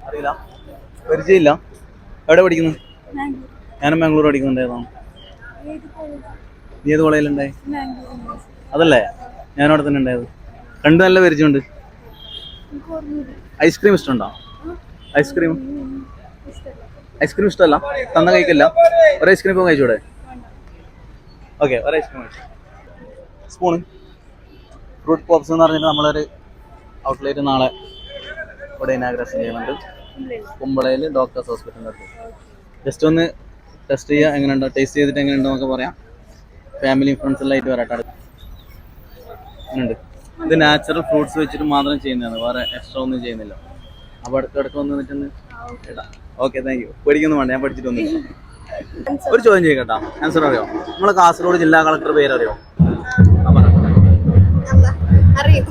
അറിയില്ല, പരിചയമില്ല. എവിടെ പഠിക്കുന്നു? ഞാനും ബാംഗ്ലൂർ പഠിക്കുന്നുണ്ടായിരുന്നു. നീ ഏത് കോളേജിലുണ്ടായി? അതല്ലേ, ഞാനവിടെ തന്നെ ഉണ്ടായത്. രണ്ടും നല്ല പരിചയമുണ്ട്. ഐസ്ക്രീം ഇഷ്ടമുണ്ടോ? ഐസ്ക്രീം ഐസ്ക്രീം ഇഷ്ടമല്ല? തന്ന കഴിക്കില്ല? ഒരു ഐസ്ക്രീം ഇപ്പം കഴിച്ചൂടെ? ഓക്കെ, ഒരു ഐസ്ക്രീം കഴിച്ചു. സ്പൂണ് ഫ്രൂട്ട് പോപ്സ് എന്ന് പറഞ്ഞിട്ട് നമ്മളൊരു ഔട്ട്ലെറ്റ് നാളെ ഇവിടെ ഇനാഗ്രേഷൻ ചെയ്യുന്നുണ്ട്. കുമ്പളയിൽ ഡോക്ടേഴ്സ് ഹോസ്പിറ്റലിൻ്റെ അടുത്ത്. ജസ്റ്റ് ഒന്ന് ടെസ്റ്റ് ചെയ്യുക, എങ്ങനെയുണ്ടോ, ടേസ്റ്റ് ചെയ്തിട്ട് എങ്ങനെയുണ്ടോ എന്നൊക്കെ പറയാം. ഫാമിലിയും ഫ്രണ്ട്സെല്ലാമായിട്ട് വരാട്ടെ. അങ്ങനെയുണ്ട്. ഇത് നാച്ചുറൽ ഫ്രൂട്ട്സ് വെച്ചിട്ട് മാത്രം ചെയ്യുന്നതാണ്, വേറെ എക്സ്ട്രാ ഒന്നും ചെയ്യുന്നില്ല. അപ്പോൾ ഇടയ്ക്ക് വന്ന് നിന്നിട്ടൊന്ന് ഇടാം. Okay, thank you. പേടിക്കൊന്നും വേണ്ട, ഞാൻ പഠിച്ചിട്ട് വന്നില്ല. ഒരു ചോദ്യം ചെയ്യട്ടാ, ആൻസർ അറിയോ? നമ്മളെ കാസർഗോഡ് ജില്ലാ കളക്ടർ പേരറിയോ? അറിയും.